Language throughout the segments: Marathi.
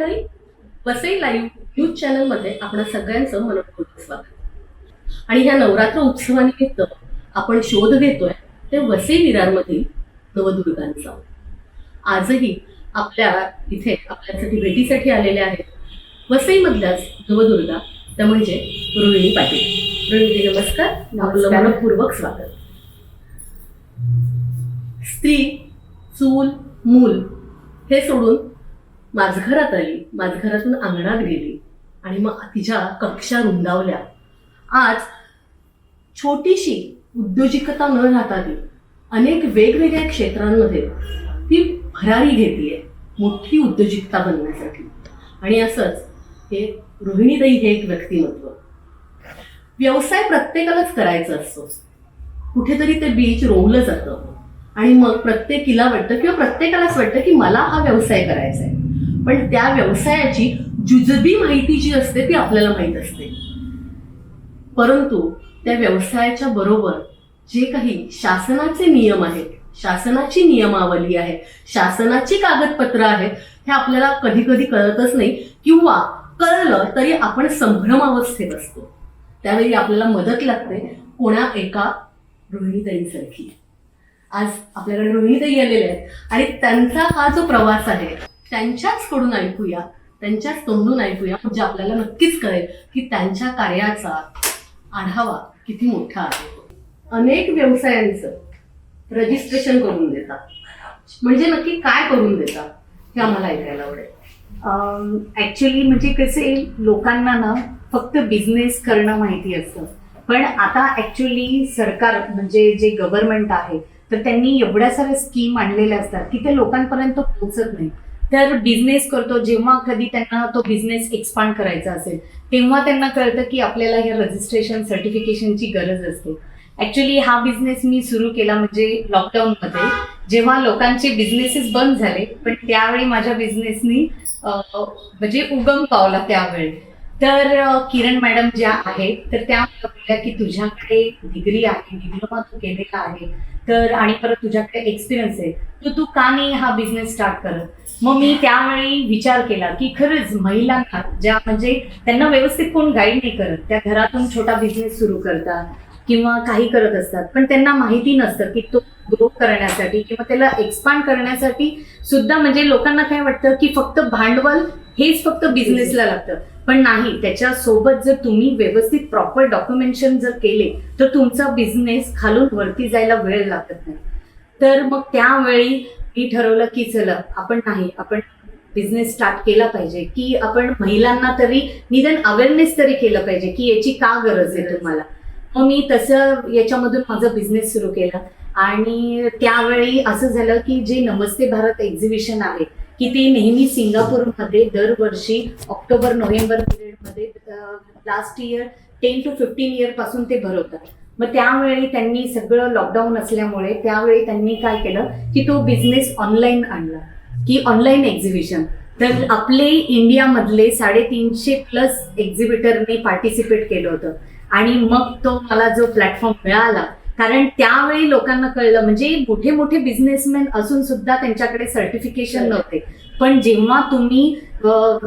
मंडळी, वसई लाईव्ह न्यूज चॅनलमध्ये आपणा सगळ्यांचं मनपूर्वक स्वागत. आणि ह्या नवरात्र उत्सवानिमित्त आपण शोध घेतोय ते वसई विरारमधील नवदुर्गांचा. आजही आपल्या इथे आपल्यासाठी भेटीसाठी आलेल्या आहेत वसईमधल्याच नवदुर्गा, त्या म्हणजे रोहिणी पाटील. रोहिणी, नमस्कार. आपलं मनपूर्वक स्वागत. स्त्री, चूल, मूल हे सोडून माझघरात आली, माझघरातून अंगणात गेली आणि मग तिच्या कक्षा रुंदावल्या. आज छोटीशी उद्योजिकता न राहता ती अनेक वेगवेगळ्या क्षेत्रांमध्ये ती भरारी घेतीये मोठी उद्योजिकता बनण्यासाठी. आणि असंच हे रोहिणीताई हे एक व्यक्तिमत्व. व्यवसाय प्रत्येकालाच करायचा असतो, कुठेतरी ते बीज रोवलं जातं आणि मग प्रत्येकीला वाटतं किंवा प्रत्येकालाच वाटतं की मला हा व्यवसाय करायचा आहे. पण त्या व्यवसायाची जुजबी माहिती जी असते ती आपल्याला माहीत असते, परंतु त्या व्यवसायाच्या बरोबर जे काही शासनाचे नियम आहेत, शासनाची नियमावली आहे, शासनाची कागदपत्र आहेत, हे आपल्याला कधी कधी कळतच नाही किंवा कळलं तरी आपण संभ्रमावस्थेत असतो. त्यावेळी आपल्याला मदत लागते कोणा एका रोहिणीताईंसारखी. आज आपल्याकडे रोहिणीताई आलेल्या आहेत आणि त्यांचा हा जो प्रवास आहे त्यांच्याच कडून ऐकूया, त्यांच्याच तोंडून ऐकूया, म्हणजे आपल्याला नक्कीच कळेल की त्यांच्या कार्याचा आढावा किती मोठा आहे. अनेक व्यवसायांचं रजिस्ट्रेशन करून देतात, म्हणजे नक्की काय करून देतात हे आम्हाला ऐकायला आवडेल. ऍक्च्युली म्हणजे कसे लोकांना ना फक्त बिझनेस करणं माहिती असतं, पण आता ऍक्च्युली सरकार म्हणजे जे गव्हर्नमेंट आहे तर त्यांनी एवढ्या साऱ्या स्कीम आणलेल्या असतात की ते लोकांपर्यंत पोहोचत नाही. तर बिझनेस करतो जेव्हा कधी त्यांना तो बिझनेस एक्सपांड करायचा असेल तेव्हा त्यांना कळतं की आपल्याला ह्या रजिस्ट्रेशन सर्टिफिकेशनची गरज असते. ऍक्च्युली हा बिझनेस मी सुरू केला म्हणजे लॉकडाऊनमध्ये, जेव्हा लोकांचे बिझनेसेस बंद झाले, पण त्यावेळी माझ्या बिझनेसनी म्हणजे उगम पावला त्यावेळी. तर किरण मॅडम ज्या आहेत तर त्या बोलल्या की तुझ्याकडे डिग्री आहे, डिप्लोमा तू केलेला आहे, तर आणि परत तुझ्याकडे एक्सपिरियन्स आहे, तर तू का नाही हा बिझनेस स्टार्ट करत. मग मी त्यावेळी विचार केला की खरंच महिलांना ज्या म्हणजे त्यांना व्यवस्थित कोण गाईड नाही करत, त्या घरातून छोटा बिझनेस सुरू करतात किंवा काही करत असतात, पण त्यांना माहिती नसतं की तो ग्रो करण्यासाठी किंवा त्याला एक्सपांड करण्यासाठी सुद्धा म्हणजे लोकांना काय वाटतं की फक्त भांडवल हेच फक्त बिझनेसला लागतं, पण नाही. त्याच्यासोबत जर तुम्ही व्यवस्थित प्रॉपर डॉक्युमेंटेशन जर केले तर तुमचा बिझनेस खालून वरती जायला वेळ लागत नाही. तर मग त्यावेळी मी ठरवलं की चला आपण बिझनेस स्टार्ट केला पाहिजे, की आपण महिलांना तरी निदान अवेअरनेस तरी केलं पाहिजे की याची का गरज आहे तुम्हाला. मग मी तसं याच्यामधून माझा बिझनेस सुरू केला. आणि त्यावेळी असं झालं की जे नमस्ते भारत एक्झिबिशन आहे की ते नेहमी सिंगापूरमध्ये दरवर्षी ऑक्टोबर-नोव्हेंबर पिरियडमध्ये लास्ट इयर 10 to 15 इयर पासून ते भरवतात. मग त्यावेळी त्यांनी सगळं लॉकडाऊन असल्यामुळे त्यावेळी त्यांनी काय केलं की तो बिझनेस ऑनलाईन आणला, की ऑनलाईन एक्झिबिशन. तर आपले इंडियामधले 350+ एक्झिबिटरने पार्टिसिपेट केलं होतं. आणि मग तो मला जो प्लॅटफॉर्म मिळाला, कारण त्यावेळी लोकांना कळलं म्हणजे मोठे मोठे बिझनेसमॅन असून सुद्धा त्यांच्याकडे सर्टिफिकेशन नव्हते, पण जेव्हा तुम्ही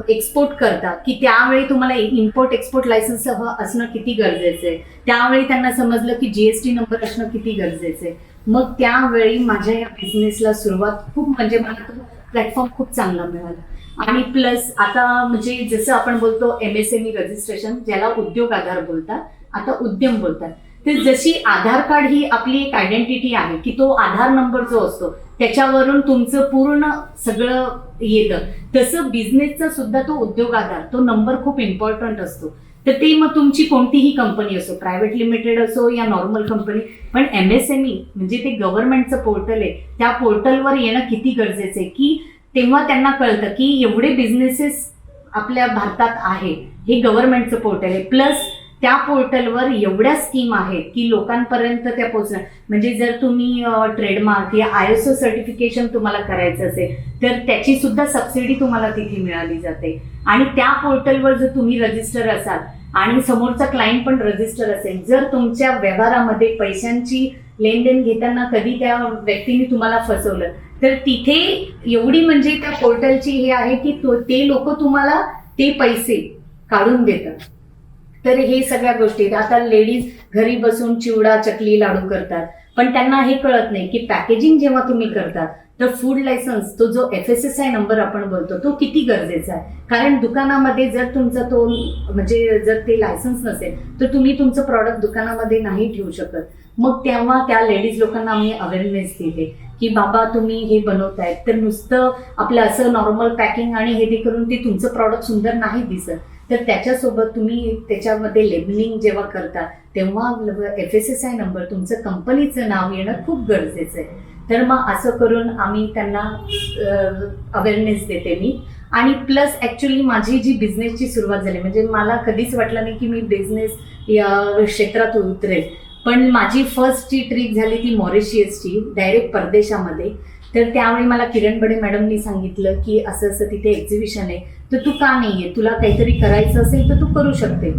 एक्सपोर्ट करता की त्यावेळी तुम्हाला इम्पोर्ट एक्सपोर्ट लायसन्स असणं किती गरजेचं आहे, त्यावेळी त्यांना समजलं की GST नंबर असणं किती गरजेचं आहे. मग त्यावेळी माझ्या या बिझनेसला सुरुवात खूप म्हणजे मला तो प्लॅटफॉर्म खूप चांगला मिळाला. आणि प्लस आता म्हणजे जसं आपण बोलतो MSME रजिस्ट्रेशन, ज्याला उद्योग आधार बोलतात, आता उद्यम बोलतात. तर जशी आधार कार्ड ही आपली एक आयडेंटिटी आहे की तो आधार नंबर जो असतो त्याच्यावरून तुमचं पूर्ण सगळं येतं, तसं बिझनेसचा सुद्धा तो उद्योग आधार, तो नंबर खूप इम्पॉर्टंट असतो. तर ते मग तुमची कोणतीही कंपनी असो, प्रायव्हेट लिमिटेड असो या नॉर्मल कंपनी, पण MSME म्हणजे ते गव्हर्नमेंटचं पोर्टल आहे, त्या पोर्टलवर येणं किती गरजेचं आहे की तेव्हा त्यांना कळतं की एवढे बिझनेसेस आपल्या भारतात आहे, हे गव्हर्नमेंटचं पोर्टल आहे. प्लस त्या पोर्टलवर एवढ्या स्कीम आहेत की लोकांपर्यंत त्या पोहोचणार. म्हणजे जर तुम्ही ट्रेडमार्क या ISO सर्टिफिकेशन तुम्हाला करायचं असेल तर त्याची सुद्धा सबसिडी तुम्हाला तिथे मिळाली जाते. आणि त्या पोर्टलवर जर तुम्ही रजिस्टर असाल आणि समोरचा क्लायंट पण रजिस्टर असेल, जर तुमच्या व्यवहारामध्ये पैशांची लेनदेन घेताना कधी त्या व्यक्तीने तुम्हाला फसवलं तर तिथे एवढी म्हणजे त्या पोर्टलची हे आहे की ते लोक तुम्हाला ते पैसे काढून देतात. तर हे सगळ्या गोष्टी आता लेडीज घरी बसून चिवडा चकली लाडू करतात, पण त्यांना हे कळत नाही की पॅकेजिंग जेव्हा तुम्ही करतात तर फूड लायसन्स तो जो FSSAI नंबर आपण बोलतो तो किती गरजेचा आहे. कारण दुकानामध्ये जर तुमचा तो म्हणजे जर ते लायसन्स नसेल तर तुम्ही तुमचं प्रॉडक्ट दुकानामध्ये नाही ठेवू शकत. मग तेव्हा त्या लेडीज लोकांना आम्ही अवेअरनेस दिले की बाबा तुम्ही हे बनवतायत तर नुसतं आपलं असं नॉर्मल पॅकिंग आणि हे ते करून ते तुमचं प्रॉडक्ट सुंदर नाही दिसत, तर त्याच्यासोबत तुम्ही त्याच्यामध्ये लेबलिंग जेव्हा करता तेव्हा FSSAI नंबर तुमचं कंपनीचं नाव येणं खूप गरजेचं आहे. तर मग असं करून आम्ही त्यांना अवेअरनेस देते मी. आणि प्लस ॲक्च्युली माझी जी बिझनेसची सुरुवात झाली म्हणजे मला कधीच वाटलं नाही की मी बिझनेस या क्षेत्रात उतरेल, पण माझी फर्स्ट जी ट्रिप झाली ती मॉरिशियसची डायरेक्ट परदेशामध्ये. तर त्यावेळी मला किरण बडे मॅडमनी सांगितलं की असं असं तिथे एक्झिबिशन आहे तर तू का नाही आहे, तुला काहीतरी करायचं असेल तर तू करू शकते.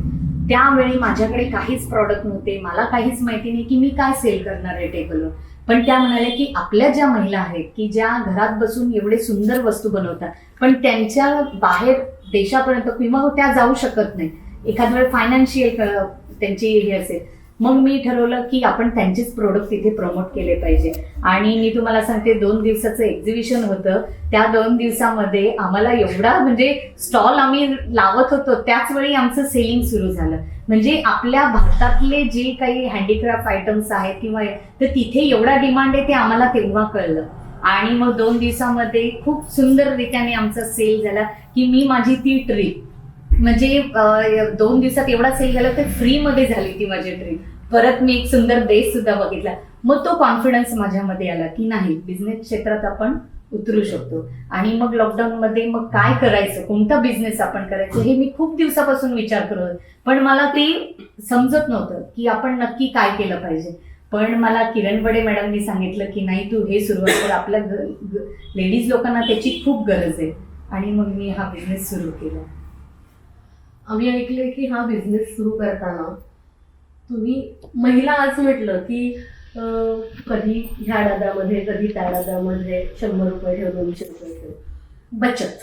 त्यावेळी माझ्याकडे काहीच प्रॉडक्ट नव्हते, मला काहीच माहिती नाही की मी काय सेल करणार आहे टेबलवर. पण त्या म्हणाल्या की आपल्या ज्या महिला आहेत की ज्या घरात बसून एवढे सुंदर वस्तू बनवतात पण त्यांच्या बाहेर देशापर्यंत किंवा त्या जाऊ शकत नाही, एखाद्या वेळ फायनान्शियल त्यांची हे असेल, मग मी ठरवलं की आपण त्यांचेच प्रोडक्ट तिथे प्रमोट केले पाहिजे. आणि मी तुम्हाला सांगते 2 दिवसाचं एक्झिबिशन होतं. त्या 2 दिवसामध्ये आम्हाला एवढा म्हणजे स्टॉल आम्ही लावत होतो त्याच वेळी आमचं सेलिंग सुरू झालं. म्हणजे आपल्या भारतातले जे काही हँडीक्राफ्ट आयटम्स आहेत किंवा तर तिथे एवढा डिमांड आहे ते आम्हाला तेव्हा कळलं. आणि मग 2 दिवसामध्ये खूप सुंदर रीत्याने आमचा सेल झाला की मी माझी ती ट्रिप म्हणजे 2 दिवसात एवढा सेल झाला तर फ्रीमध्ये झाली ती माझी ट्रिप. परत मी एक सुंदर बेस सुद्धा बघितला. मग तो कॉन्फिडन्स माझ्यामध्ये आला की नाही बिझनेस क्षेत्रात आपण उतरू शकतो. आणि मग लॉकडाऊनमध्ये मग काय करायचं, कोणता बिझनेस आपण करायचं हे मी खूप दिवसापासून विचार करत होते, पण मला ते समजत नव्हतं की आपण नक्की काय केलं पाहिजे. पण मला किरण बडे मॅडमनी सांगितलं की नाही तू हे सुरुवात कर, आपल्या लेडीज लोकांना त्याची खूप गरज आहे. आणि मग मी हा बिझनेस सुरू केला. आम्ही ऐकले की हा बिझनेस सुरू करताना तुम्ही महिला आज म्हटलं की कधी ह्या डब्यामध्ये कधी त्या डब्यामध्ये 100 रुपये ठेव, 200 रुपये ठेव. बचत,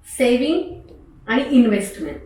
सेव्हिंग आणि इन्व्हेस्टमेंट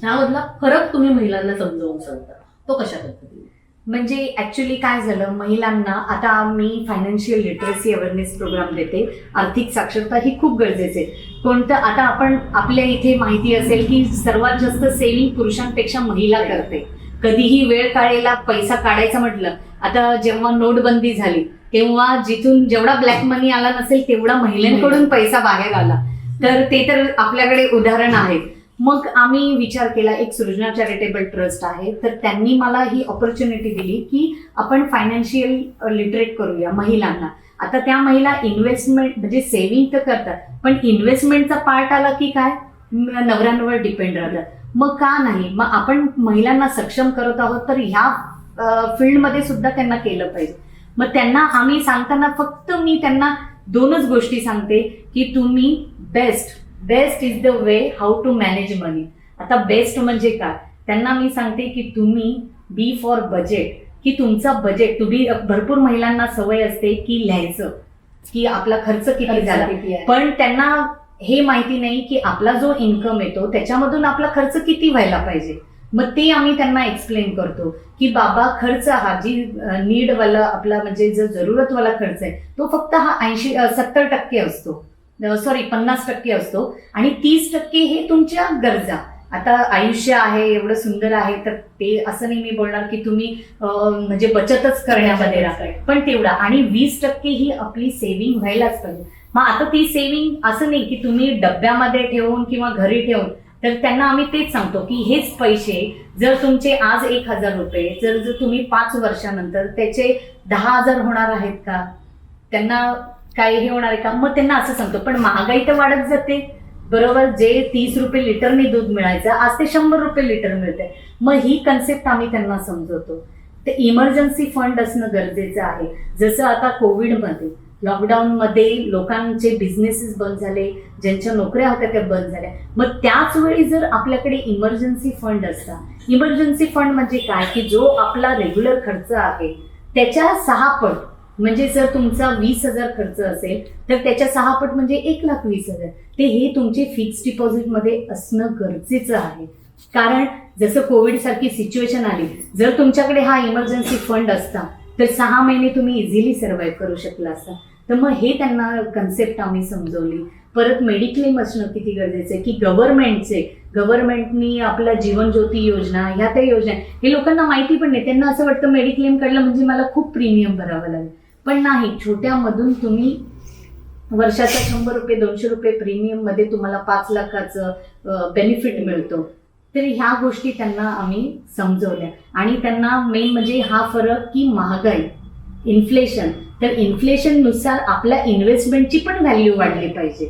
ह्यामधला फरक तुम्ही महिलांना समजावून सांगता, तो कशा पद्धतीने? म्हणजे ऍक्च्युली काय झालं, महिलांना आता मी फायनान्शियल लिटरसी अवेअरनेस प्रोग्राम देते. आर्थिक साक्षरता ही खूप गरजेची आहे. कोणतं आता आपण आपल्या इथे माहिती असेल की सर्वात जास्त सेव्हिंग पुरुषांपेक्षा महिला करते. कधीही वेळ काढायला पैसा काढायचा म्हटलं, आता जेव्हा नोटबंदी झाली तेव्हा जिथून जेवढा ब्लॅक मनी आला नसेल तेवढा महिलांकडून पैसा बाहेर आला. तर ते तर आपल्याकडे उदाहरण आहे. मग आम्ही विचार केला, एक सृजना चॅरिटेबल ट्रस्ट आहे, तर त्यांनी मला ही ऑपॉर्च्युनिटी दिली की आपण फायनान्शियल लिटरेट करूया महिलांना. आता त्या महिला इन्व्हेस्टमेंट म्हणजे सेव्हिंग तर करतात, पण इन्व्हेस्टमेंटचा पार्ट आला की काय नवऱ्यांवर डिपेंड राहतात. मग का नाही, मग आपण महिलांना सक्षम करत आहोत तर ह्या फील्डमध्ये सुद्धा त्यांना केलं पाहिजे. मग त्यांना आम्ही सांगताना फक्त मी त्यांना 2च गोष्टी सांगते की तुम्ही best is the way how to manage money. आता बेस्ट म्हणजे काय, त्यांना मी सांगते की तुम्ही बी फॉर बजेट, की तुमचा बजेट तुम्ही भरपूर महिलांना सवय असते की लिहायचं की आपला खर्च किती झाला, पण त्यांना हे माहिती नाही की आपला जो इन्कम येतो त्याच्यामधून आपला खर्च किती व्हायला पाहिजे. मग ते आम्ही त्यांना एक्सप्लेन करतो की बाबा खर्च हा जी नीडवाला आपला म्हणजे जो जरूरतवाला खर्च आहे तो फक्त हा 70% असतो, 50% असतो आणि 30% हे तुमच्या गरजा. आता आयुष्य आहे एवढं सुंदर आहे तर ते असं नाही मी बोलणार की तुम्ही म्हणजे बचतच करण्यामध्ये राहा, पण तेवढा. आणि 20% ही आपली सेव्हिंग व्हायलाच पाहिजे. मग आता ती सेव्हिंग असं नाही की तुम्ही डब्यामध्ये ठेवून किंवा घरी ठेवून, तर त्यांना आम्ही तेच सांगतो की हेच पैसे जर तुमचे आज 1,000 रुपये जर तुम्ही 5 वर्षानंतर त्याचे 10,000 होणार आहेत का, त्यांना काय हे होणार आहे का. मग त्यांना असं सांगतो, पण महागाई तर वाढत जाते बरोबर. जे 30 रुपये लिटरने दूध मिळायचं आज ते 100 रुपये लिटर मिळते. मग ही कन्सेप्ट आम्ही त्यांना समजवतो. ते इमर्जन्सी फंड असणं गरजेचं आहे. जसं आता कोविडमध्ये लॉकडाऊनमध्ये लोकांचे बिझनेसेस बंद झाले, ज्यांच्या नोकऱ्या होत्या त्या बंद झाल्या. मग त्याच वेळी जर आपल्याकडे इमर्जन्सी फंड असता, इमर्जन्सी फंड म्हणजे काय, की जो आपला रेग्युलर खर्च आहे त्याच्या 6 पट, म्हणजे जर तुमचा 20,000 खर्च असेल तर त्याच्या 6 पट म्हणजे 1,20,000 ते हे तुमचे फिक्स डिपॉझिटमध्ये असणं गरजेचं आहे. कारण जसं कोविड सारखी सिच्युएशन आली, जर तुमच्याकडे हा इमर्जन्सी फंड असता तर 6 महिने तुम्ही इझिली सर्व्हाइव्ह करू शकला असता. तर मग हे त्यांना कन्सेप्ट आम्ही समजवली. परत मेडिक्लेम असणं किती गरजेचं आहे, की गव्हर्नमेंटनी आपला जीवन ज्योती योजना, ह्या त्या योजना, हे लोकांना माहिती पण नाही. त्यांना असं वाटतं मेडिक्लेम काढलं म्हणजे मला खूप प्रीमियम भरावं लागेल. पण नाही, छोट्यामधून तुम्ही वर्षाचा 100 रुपये 200 रुपये प्रीमियम मध्ये तुम्हाला 5 लाखाचं बेनिफिट मिळतो. तर ह्या गोष्टी त्यांना आम्ही समजवल्या. आणि त्यांना मेन म्हणजे हा फरक, की महागाई, इन्फ्लेशन, तर इन्फ्लेशननुसार आपल्या इन्व्हेस्टमेंटची पण व्हॅल्यू वाढली पाहिजे,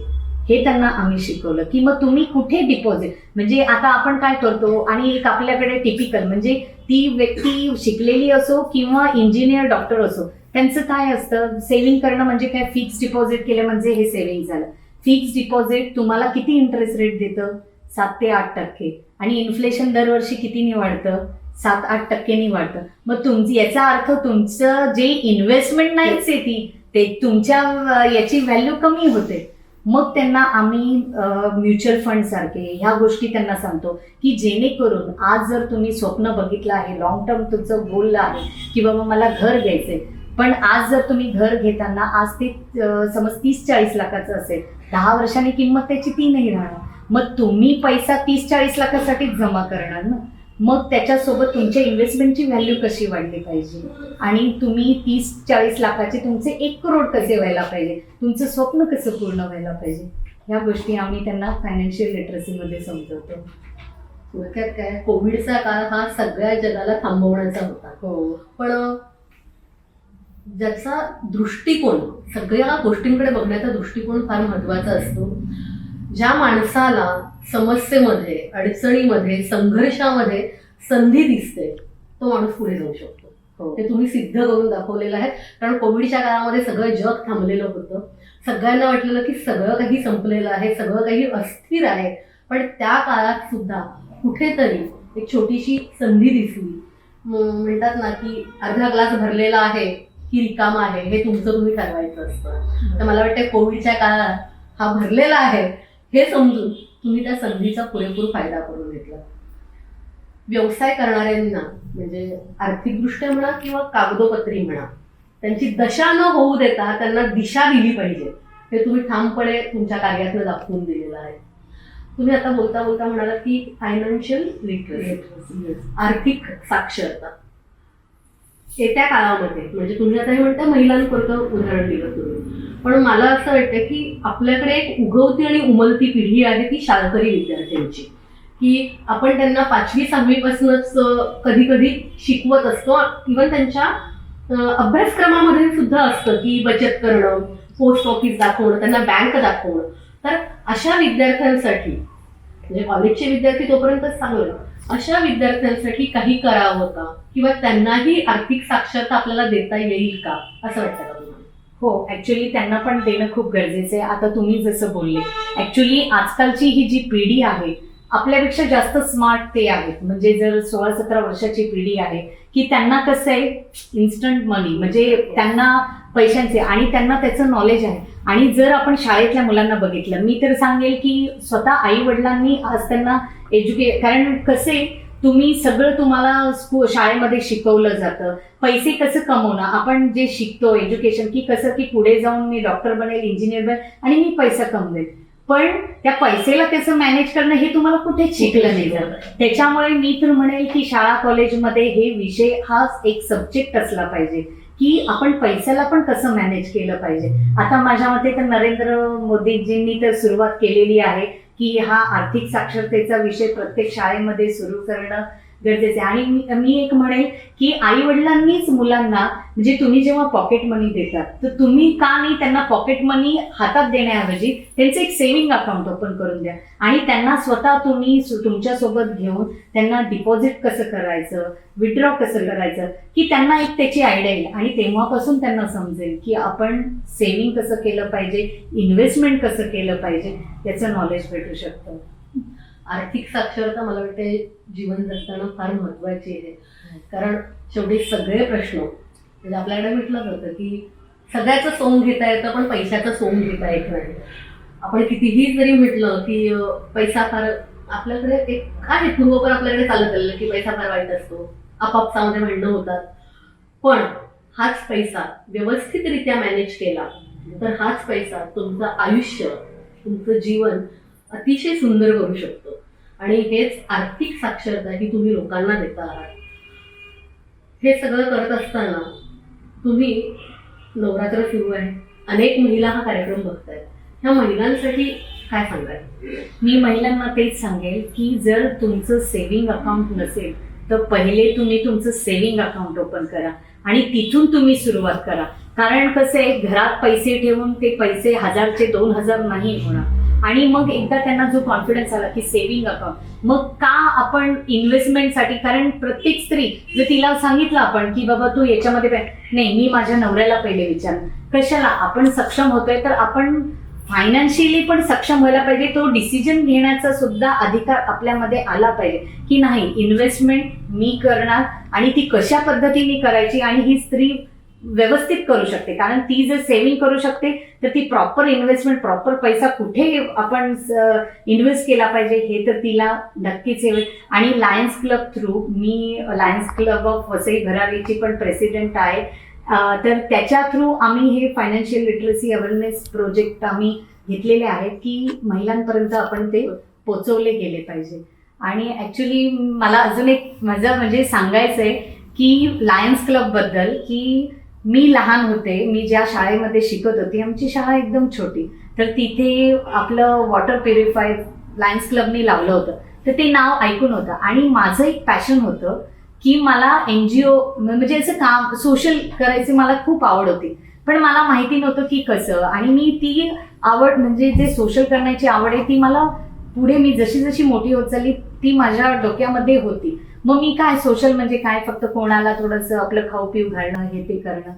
हे त्यांना आम्ही शिकवलं. की मग तुम्ही कुठे डिपॉझिट, म्हणजे आता आपण काय करतो, आणि एक आपल्याकडे टिपिकल म्हणजे ती व्यक्ती शिकलेली असो किंवा इंजिनियर डॉक्टर असो, त्यांचं काय असतं, सेव्हिंग करणं म्हणजे काय, फिक्स डिपॉझिट केलं म्हणजे हे सेव्हिंग झालं. फिक्स डिपॉझिट तुम्हाला किती इंटरेस्ट रेट देतं, 7 ते 8%, आणि इन्फ्लेशन दरवर्षी कितीने वाढतं, 7-8% वाढतं. मग तुमची, याचा अर्थ तुमचं जे इन्व्हेस्टमेंट नाहीच आहे ते तुमच्या याची व्हॅल्यू कमी होते. मग त्यांना आम्ही म्युच्युअल फंड सारखे ह्या गोष्टी त्यांना सांगतो, की जेणेकरून आज जर तुम्ही स्वप्न बघितलं आहे, लॉंग टर्म तुमचं गोल आहे की बाबा मला घर घ्यायचंय, पण आज जर तुम्ही घर घेताना आज ते समज 30-40 लाखाचं असेल, 10 वर्षांनी किंमत त्याची ती नाही राहणार. मग तुम्ही पैसा 30-40 लाखासाठीच जमा करणार ना. मग त्याच्यासोबत तुमच्या इन्व्हेस्टमेंटची व्हॅल्यू कशी वाढली पाहिजे, आणि तुम्ही 30-40 लाखाचे तुमचे 1 करोड कसे व्हायला पाहिजे, तुमचं स्वप्न कसं पूर्ण व्हायला पाहिजे, ह्या गोष्टी आम्ही त्यांना फायनान्शियल लिटरसीमध्ये समजवतो. थोडक्यात काय, कोविडचा काळ हा सगळ्या जगाला थांबवण्याचा होता. हो, पण ज्याचा दृष्टिकोन, सगळ्या गोष्टींकडे बघण्याचा दृष्टिकोन फार महत्वाचा असतो. ज्या माणसाला समस्येमध्ये, अडचणीमध्ये, संघर्षामध्ये संधी दिसते, तो माणूस पुढे जाऊ शकतो. हो, ते तुम्ही सिद्ध करून दाखवलेलं आहे. कारण कोविडच्या काळामध्ये सगळं जग थांबलेलं होतं. सगळ्यांना वाटलेलं की सगळं काही संपलेलं आहे, सगळं काही अस्थिर आहे. पण त्या काळात सुद्धा कुठेतरी एक छोटीशी संधी दिसली. म्हणतात ना की अर्धा ग्लास भरलेला आहे की रिकामा आहे, हे तुमचं तुम्ही ठरवायचं असतं. तर मला वाटतं कोविडच्या काळात हा भरलेला आहे हे समजून तुम्ही त्या संधीचा पुरेपूर फायदा करून घेतला. व्यवसाय करणाऱ्यांना, म्हणजे आर्थिकदृष्ट्या म्हणा किंवा कागदोपत्री म्हणा, त्यांची दशा न होऊ देता त्यांना दिशा दिली पाहिजे, हे तुम्ही ठामपणे तुमच्या कार्यातनं दाखवून दिलेलं आहे. तुम्ही आता बोलता बोलता म्हणाला की फायनान्शियल लिटरसी, आर्थिक साक्षरता. येत्या काळामध्ये, म्हणजे तुम्ही आता हे म्हणता महिलांपुरतं उदाहरण दिलं तुम्ही, पण मला असं वाटतं की आपल्याकडे एक उगवती आणि उमलती पिढी आहे ती शाळकरी विद्यार्थ्यांची, की आपण त्यांना 5वी-6वी पासूनच कधी कधी शिकवत असतो. इव्हन त्यांच्या अभ्यासक्रमामध्ये सुद्धा असतं की बचत करणं, पोस्ट ऑफिस दाखवणं, त्यांना बँक दाखवणं. तर अशा विद्यार्थ्यांसाठी, म्हणजे कॉलेजचे विद्यार्थी तोपर्यंत चांगलं, अशा विद्यार्थ्यांसाठी काही करावं का, किंवा त्यांनाही आर्थिक साक्षरता आपल्याला देता येईल का, असं वाटतं का तुम्हाला? हो, ऍक्च्युली त्यांना पण देणं खूप गरजेचं आहे. आता तुम्ही जसं बोलले, ऍक्च्युली आजकालची ही जी पिढी आहे आपल्यापेक्षा जास्त स्मार्ट ते आहेत. म्हणजे जर 16-17 वर्षाची पिढी आहे की त्यांना कसं आहे, इन्स्टंट मनी, म्हणजे त्यांना पैशांचे, आणि त्यांना त्याचं नॉलेज आहे. आणि जर आपण शाळेतल्या मुलांना बघितलं, मी तर सांगेल की स्वतः आई वडिलांनी आज त्यांना कारण कसं आहे, तुम्ही सगळं तुम्हाला शाळेमध्ये शिकवलं जातं. पैसे कसं कमवणं, आपण जे शिकतो एज्युकेशन, की कसं की पुढे जाऊन मी डॉक्टर बनेल, इंजिनियर बनेल आणि मी पैसा कमवेल. पण त्या पैसेला कसं मॅनेज करणं हे तुम्हाला कुठेच शिकलं नाही जात. त्याच्यामुळे मी तर म्हणेल की शाळा कॉलेजमध्ये हे विषय हा एक सब्जेक्ट असला पाहिजे, की आपण पैशाला पण कसं मॅनेज केलं पाहिजे. आता माझ्या मते तर नरेंद्र मोदीजींनी तर सुरुवात केलेली आहे की हा आर्थिक साक्षरतेचा विषय प्रत्येक शाळेमध्ये सुरू करणं गरजेचं आहे. आणि मी एक म्हणेल की आई वडिलांनीच मुलांना म्हणजे तुम्ही जेव्हा पॉकेट मनी देतात तर तुम्ही का नाही त्यांना पॉकेट मनी हातात देण्याऐवजी त्यांचं एक सेव्हिंग अकाउंट ओपन करून द्या आणि त्यांना स्वतः तुम्ही तुमच्यासोबत घेऊन त्यांना डिपॉझिट कसं करायचं, विथड्रॉ कसं करायचं, की त्यांना एक त्याची आयडिया येईल आणि तेव्हापासून त्यांना समजेल की आपण सेव्हिंग कसं केलं पाहिजे, इन्व्हेस्टमेंट कसं केलं पाहिजे, याचं नॉलेज भेटू शकतं. आर्थिक साक्षरता मला वाटते जीवन जगताना फार महत्वाची आहे. कारण शेवटी सगळे प्रश्न म्हणजे आपल्याकडे म्हटलं जातं की सगळ्याचं सोंग घेता येतं पण पैशाचं सोंग घेता येत नाही. आपण कितीही जरी म्हटलं की पैसा फार आपल्याकडे एक आहे पूर्वपर आपल्याकडे चालत आलेलं की पैसा फार वाईट असतो, आपापसामध्ये भांडणं होतात. पण हाच पैसा व्यवस्थितरित्या मॅनेज केला तर हाच पैसा तुमचं आयुष्य, तुमचं जीवन अतिशय सुंदर करू शकतो. आणि हेच आर्थिक साक्षरता ही तुम्ही लोकांना देता आहात. हे सगळं करत असताना तुम्ही नवरात्र सुरू आहे, अनेक महिला हा कार्यक्रम बघतायत, ह्या महिलांसाठी काय सांगाल? मी महिलांना तेच सांगेल की जर तुमचं सेव्हिंग अकाउंट नसेल तर पहिले तुम्ही तुमचं सेव्हिंग अकाउंट ओपन करा आणि तिथून तुम्ही सुरुवात करा. कारण कसं आहे, घरात पैसे ठेवून ते पैसे 1000चे 2000 नाही होणार. आणि मग एकदा त्यांना जो कॉन्फिडन्स आला की सेव्हिंग अकाउंट, मग का आपण इन्व्हेस्टमेंटसाठी, कारण प्रत्येक स्त्री जर तिला सांगितलं आपण की बाबा तू याच्यामध्ये नाही, मी माझ्या नवऱ्याला पहिले विचार, कशाला, आपण सक्षम होतोय तर आपण फायनान्शियली पण सक्षम व्हायला पाहिजे. तो डिसिजन घेण्याचा सुद्धा अधिकार आपल्यामध्ये आला पाहिजे की नाही, इन्व्हेस्टमेंट मी करणार आणि ती कशा पद्धतीने करायची. आणि ही स्त्री व्यवस्थित करू शकते, कारण ती जर सेव्हिंग करू शकते तर ती प्रॉपर इन्व्हेस्टमेंट, प्रॉपर पैसा कुठे आपण इन्व्हेस्ट केला पाहिजे हे तर तिला नक्कीच येईल. आणि लायन्स क्लब थ्रू, मी लायन्स क्लब ऑफ वसई भरारीची पण प्रेसिडेंट आहे, तर त्याच्या थ्रू आम्ही हे फायनान्शियल लिटरसी अवेअरनेस प्रोजेक्ट आम्ही घेतलेले आहेत की महिलांपर्यंत आपण ते पोचवले गेले पाहिजे. आणि ॲक्च्युली मला अजून एक माझं म्हणजे सांगायचं आहे की लायन्स क्लबबद्दल, की मी लहान होते, मी ज्या शाळेमध्ये शिकत होती, आमची शाळा एकदम छोटी, तर तिथे आपलं वॉटर प्युरिफायर लायन्स क्लबनी लावलं होतं. तर ते नाव ऐकून होतं आणि माझं एक पॅशन होतं की मला NGO म्हणजे असं काम सोशल करायची मला खूप आवड होती, पण मला माहिती नव्हतं की कसं. आणि मी ती आवड म्हणजे जे सोशल करण्याची आवड आहे ती मला पुढे मी जशी जशी मोठी होत चालली ती माझ्या डोक्यामध्ये होती. मग मी काय, सोशल म्हणजे काय, फक्त कोणाला थोडंसं आपलं खाऊ पिऊ घालणं हे ते करणं.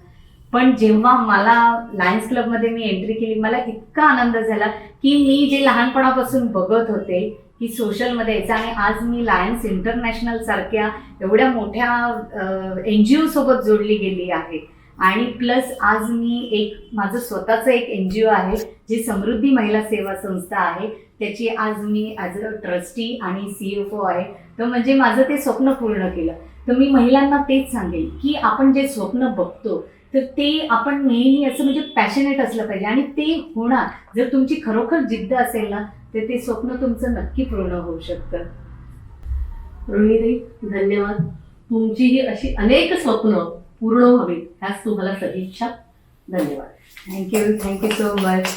पण जेव्हा मला लायन्स क्लबमध्ये मी एंट्री केली, मला इतका आनंद झाला की मी जे लहानपणापासून बघत होते की सोशलमध्ये यायचं, आणि आज मी लायन्स इंटरनॅशनल सारख्या एवढ्या मोठ्या NGO सोबत जोडली गेली आहे. आणि प्लस आज मी एक माझं स्वतःचं एक NGO आहे जी समृद्धी महिला सेवा संस्था आहे, त्याची आज मी ॲज अ ट्रस्टी आणि CFO आहे. तर म्हणजे माझं ते स्वप्न पूर्ण केलं. तर मी महिलांना तेच सांगेल की आपण जे स्वप्न बघतो तर ते आपण नेहमी असं म्हणजे पॅशनेट असलं पाहिजे आणि ते होणार. जर तुमची खरोखर जिद्द असेल ना तर ते स्वप्न तुमचं नक्की पूर्ण होऊ शकतं. रोहिणी, धन्यवाद. तुमची ही अशी अनेक स्वप्न पूर्ण व्हावीत ह्याच तुम्हाला सदिच्छा. धन्यवाद. Thank you so much.